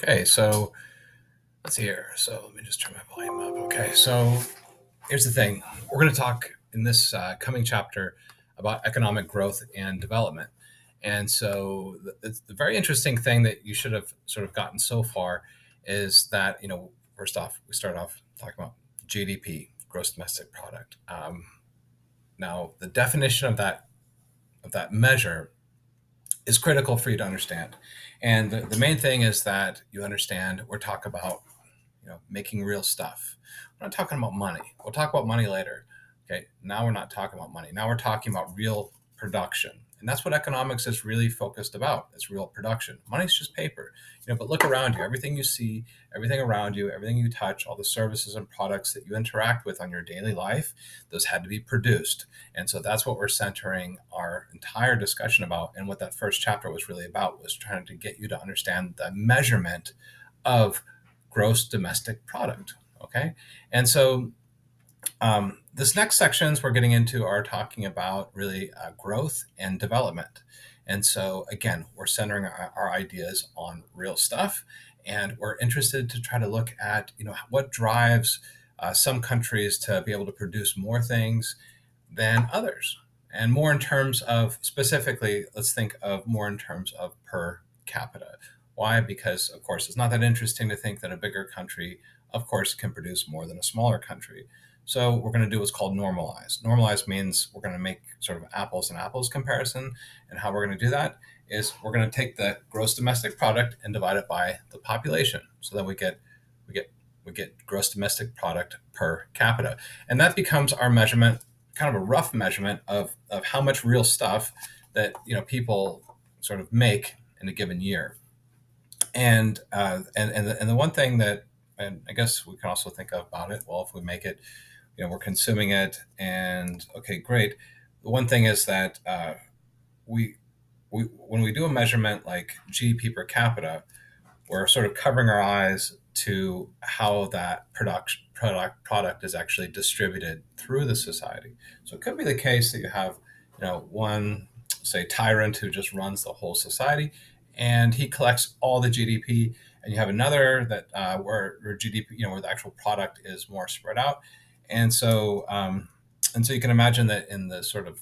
Okay, so let's see here. So let me just turn my volume up. Okay, so here's the thing. We're going to talk in this coming chapter about economic growth and development. And so the very interesting thing that you should have sort of gotten so far is that, first off, we start off talking about GDP, gross domestic product. Now, the definition of that measure is critical for you to understand. And the main thing is that you understand we're talking about making real stuff. We're not talking about money. We'll talk about money later. Okay, now we're not talking about money. Now we're talking about real production. And that's what economics is really focused about. It's real production. Money's just paper. But look around you. Everything you see, everything around you, everything you touch, all the services and products that you interact with on your daily life, those had to be produced. And so that's what we're centering our entire discussion about. And what that first chapter was really about was trying to get you to understand the measurement of gross domestic product. Okay. And so this next sections we're getting into are talking about really growth and development. And so again, we're centering our ideas on real stuff, and we're interested to try to look at what drives some countries to be able to produce more things than others, and more in terms of, specifically, let's think of more in terms of per capita. Why? Because of course it's not that interesting to think that a bigger country of course can produce more than a smaller country. So we're going to do what's called normalize. Normalize means we're going to make sort of apples and apples comparison. And how we're going to do that is we're going to take the gross domestic product and divide it by the population. So that we get gross domestic product per capita. And that becomes our measurement, kind of a rough measurement of how much real stuff that people sort of make in a given year. And the one thing that, and I guess we can also think about it, well, if we make it, we're consuming it, and okay, great. The one thing is that we when we do a measurement like GDP per capita, we're sort of covering our eyes to how that product is actually distributed through the society. So it could be the case that you have one, say, tyrant who just runs the whole society, and he collects all the GDP, and you have another that where GDP, where the actual product is more spread out. And so you can imagine that in the sort of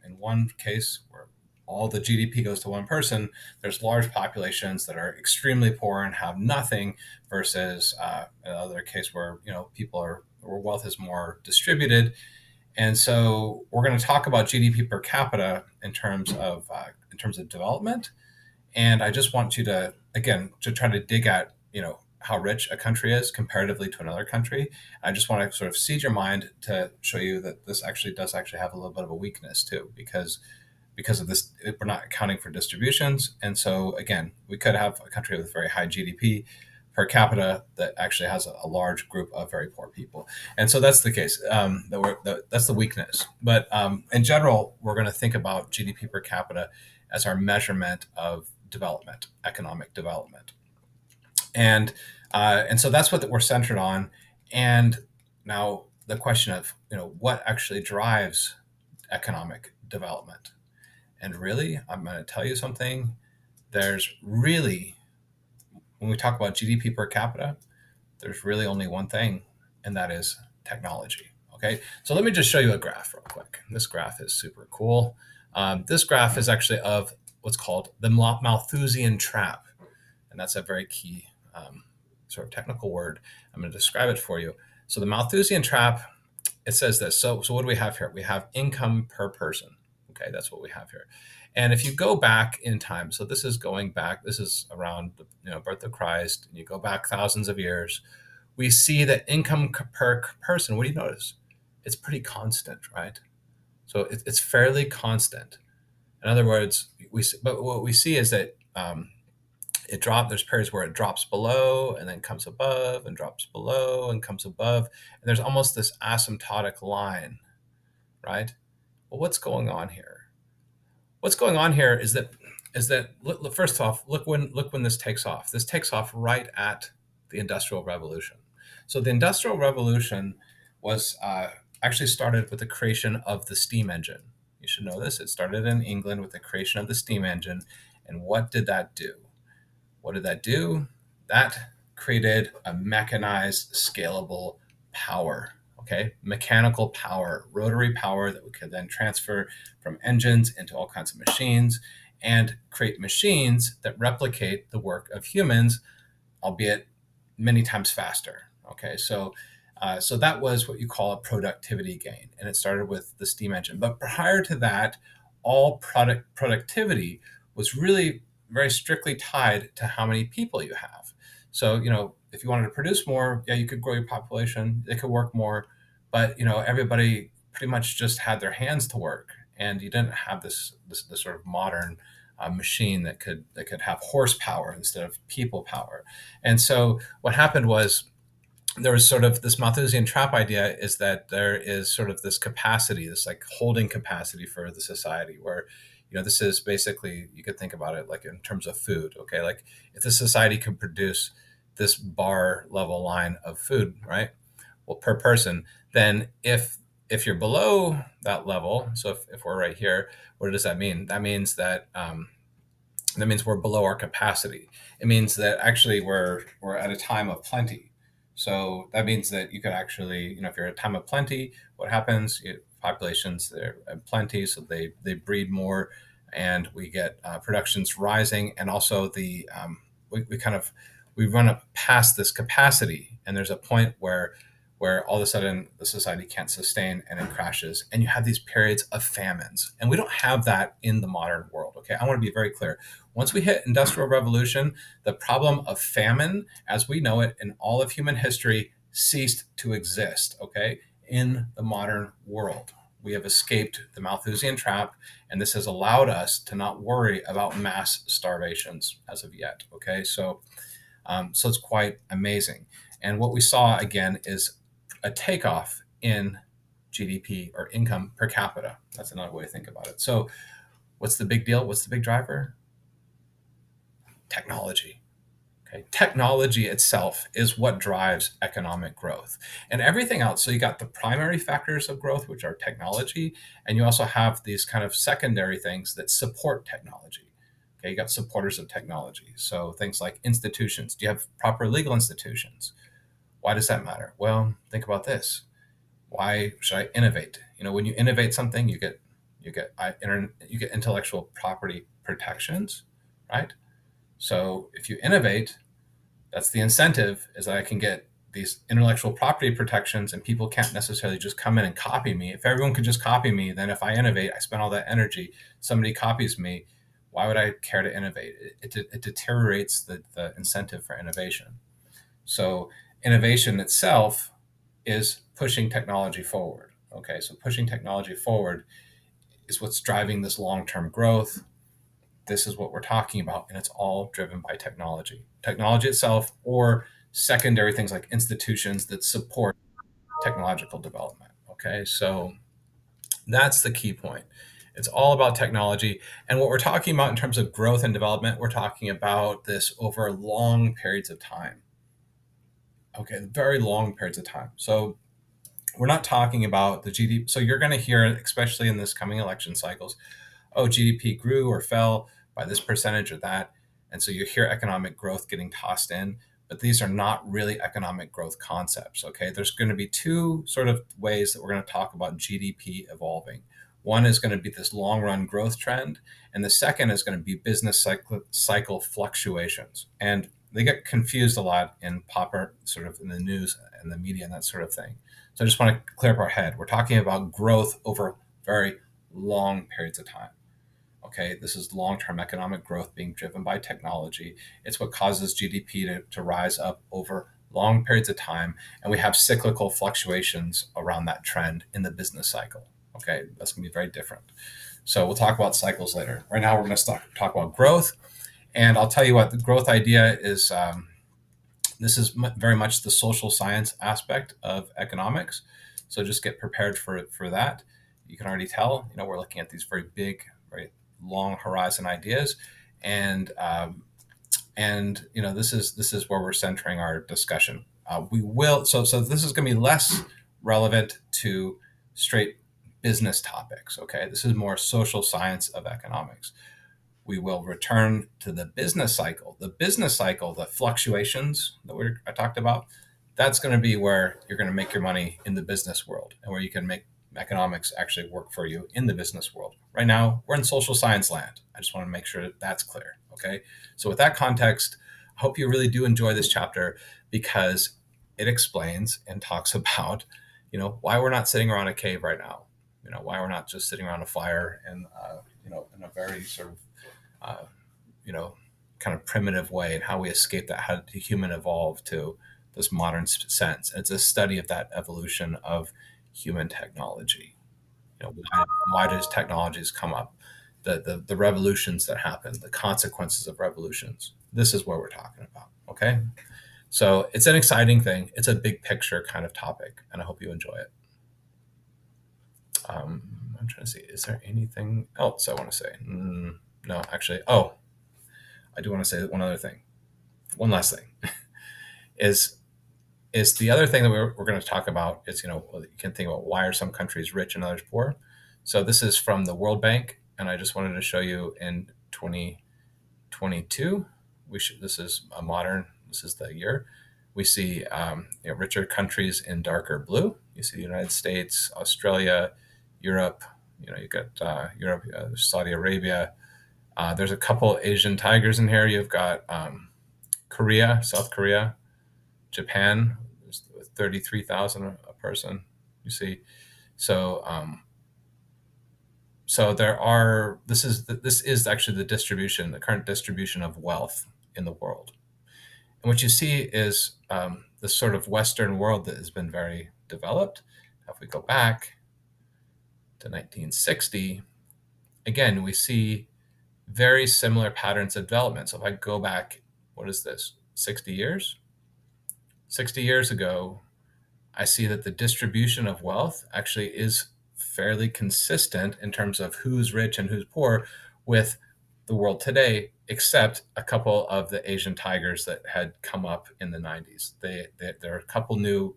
in one case where all the GDP goes to one person, there's large populations that are extremely poor and have nothing, versus another case where where wealth is more distributed. And so we're going to talk about GDP per capita in terms of development. And I just want you to, again, to try to dig at how rich a country is comparatively to another country. I just want to sort of seed your mind to show you that this actually does actually have a little bit of a weakness too, because of this, we're not accounting for distributions. And so again, we could have a country with very high GDP per capita that actually has a large group of very poor people. And so that's the case. That's the weakness. But in general, we're going to think about GDP per capita as our measurement of development, economic development. And so that's what we're centered on. And now the question of what actually drives economic development. And really, I'm going to tell you something. There's really, when we talk about GDP per capita, there's really only one thing, and that is technology. Okay, so let me just show you a graph real quick. This graph is super cool. This graph is actually of what's called the Malthusian trap, and that's a very key sort of technical word. I'm going to describe it for you. So the Malthusian trap, it says this. So what do we have here? We have income per person. Okay, that's what we have here. And if you go back in time, so this is going back, this is around the birth of Christ, and you go back thousands of years, we see that income per person, what do you notice? It's pretty constant, right? So it's fairly constant. In other words, but what we see is that it drops. There's periods where it drops below and then comes above and drops below and comes above. And there's almost this asymptotic line, right? Well, what's going on here? What's going on here is that first off, look when this takes off. This takes off right at the Industrial Revolution. So the Industrial Revolution was actually started with the creation of the steam engine. You should know this. It started in England with the creation of the steam engine. And what did that do? What did that do? that created a mechanized, scalable power. Okay, mechanical power, rotary power that we could then transfer from engines into all kinds of machines and create machines that replicate the work of humans, albeit many times faster. Okay, so that was what you call a productivity gain, and it started with the steam engine. But prior to that, all productivity was really very strictly tied to how many people you have. So if you wanted to produce more, yeah, you could grow your population, they could work more, but everybody pretty much just had their hands to work, and you didn't have this sort of modern machine that could have horsepower instead of people power. And so what happened was there was sort of this Malthusian trap idea is that there is sort of this capacity, this like holding capacity for the society where, this is basically, you could think about it like in terms of food. Okay. Like if the society can produce this bar level line of food, right? Well, per person, then if you're below that level, so if we're right here, what does that mean? That means we're below our capacity. It means that actually we're at a time of plenty. So that means that you could actually, if you're at a time of plenty, what happens? Populations, they're at plenty, so they breed more, and we get productions rising, and also we run up past this capacity, and there's a point where all of a sudden the society can't sustain and it crashes, and you have these periods of famines, and we don't have that in the modern world. Okay, I want to be very clear. Once we hit industrial revolution, the problem of famine as we know it in all of human history ceased to exist. Okay, in the modern world we have escaped the Malthusian trap, and this has allowed us to not worry about mass starvations as of yet. Okay, so it's quite amazing. And what we saw again is a takeoff in GDP, or income per capita. That's another way to think about it. So what's the big deal? What's the big driver? Technology. Okay. Technology itself is what drives economic growth, and everything else. So you got the primary factors of growth, which are technology, and you also have these kind of secondary things that support technology. Okay, you got supporters of technology. So things like institutions. Do you have proper legal institutions? Why does that matter? Well, think about this. Why should I innovate? When you innovate something, you get intellectual property protections, right? So if you innovate, that's the incentive, is that I can get these intellectual property protections, and people can't necessarily just come in and copy me. If everyone could just copy me, then if I innovate, I spend all that energy, somebody copies me, why would I care to innovate? It deteriorates the incentive for innovation. So innovation itself is pushing technology forward. Okay, so pushing technology forward is what's driving this long-term growth. This is what we're talking about, and it's all driven by technology. Technology itself, or secondary things like institutions that support technological development. Okay, so that's the key point. It's all about technology. And what we're talking about in terms of growth and development, we're talking about this over long periods of time. Okay, very long periods of time. So we're not talking about the GDP. So you're going to hear, especially in this coming election cycles, oh, GDP grew or fell by this percentage or that. And so you hear economic growth getting tossed in, but these are not really economic growth concepts. Okay, there's going to be two sort of ways that we're going to talk about GDP evolving. One is going to be this long run growth trend, and the second is going to be business cycle fluctuations. And they get confused a lot in popper, sort of in the news and the media and that sort of thing. So I just want to clear up our head. We're talking about growth over very long periods of time. Okay, this is long-term economic growth being driven by technology. It's what causes GDP to rise up over long periods of time, and we have cyclical fluctuations around that trend in the business cycle. Okay, that's going to be very different. So we'll talk about cycles later. Right now, we're going to talk about growth, and I'll tell you what the growth idea is. This is very much the social science aspect of economics. So just get prepared for that. You can already tell, we're looking at these very big, very long horizon ideas, and this is where we're centering our discussion. We will so this is going to be less relevant to straight business topics. Okay, this is more social science of economics. We will return to the business cycle. The business cycle, the fluctuations that I talked about, that's going to be where you're going to make your money in the business world and where you can make economics actually work for you in the business world. Right now, we're in social science land. I just want to make sure that that's clear. Okay. So, with that context, I hope you really do enjoy this chapter because it explains and talks about, why we're not sitting around a cave right now. Why we're not just sitting around a fire and, in a very sort of uh, kind of primitive way, and how we escape that, how the human evolved to this modern sense. It's a study of that evolution of human technology. Why does technologies come up? The revolutions that happen, the consequences of revolutions. This is what we're talking about. Okay. So it's an exciting thing. It's a big picture kind of topic, and I hope you enjoy it. I'm trying to see, is there anything else I want to say? No, actually. Oh, I do want to say one other thing. One last thing is the other thing that we're going to talk about is, you can think about why are some countries rich and others poor. So this is from the World Bank, and I just wanted to show you in 2022. This is a modern. This is the year. We see richer countries in darker blue. You see the United States, Australia, Europe. You got Europe, Saudi Arabia. There's a couple Asian tigers in here. You've got Korea, South Korea, Japan. There's 33,000 a person. You see, so there are. This is actually the current distribution of wealth in the world. And what you see is this sort of Western world that has been very developed. If we go back to 1960, again, we see very similar patterns of development. So if I go back, what is this, 60 years? 60 years ago, I see that the distribution of wealth actually is fairly consistent in terms of who's rich and who's poor with the world today, except a couple of the Asian tigers that had come up in the 90s. There are a couple new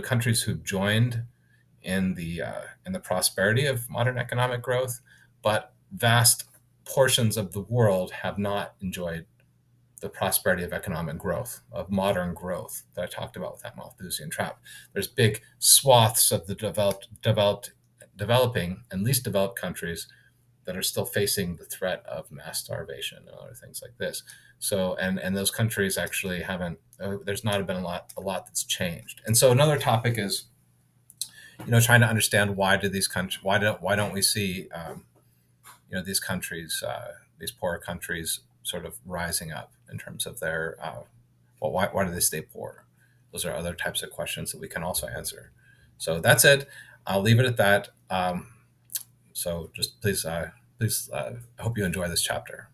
countries who joined in the prosperity of modern economic growth, but vast portions of the world have not enjoyed the prosperity of economic growth, of modern growth that I talked about with that Malthusian trap. There's big swaths of the developing and least developed countries that are still facing the threat of mass starvation and other things like this. So, and those countries actually haven't. There's not been a lot that's changed. And so, another topic is, trying to understand why don't we see, these countries, these poorer countries, sort of rising up in terms of their, why do they stay poor? Those are other types of questions that we can also answer. So that's it. I'll leave it at that. So just please, I hope you enjoy this chapter.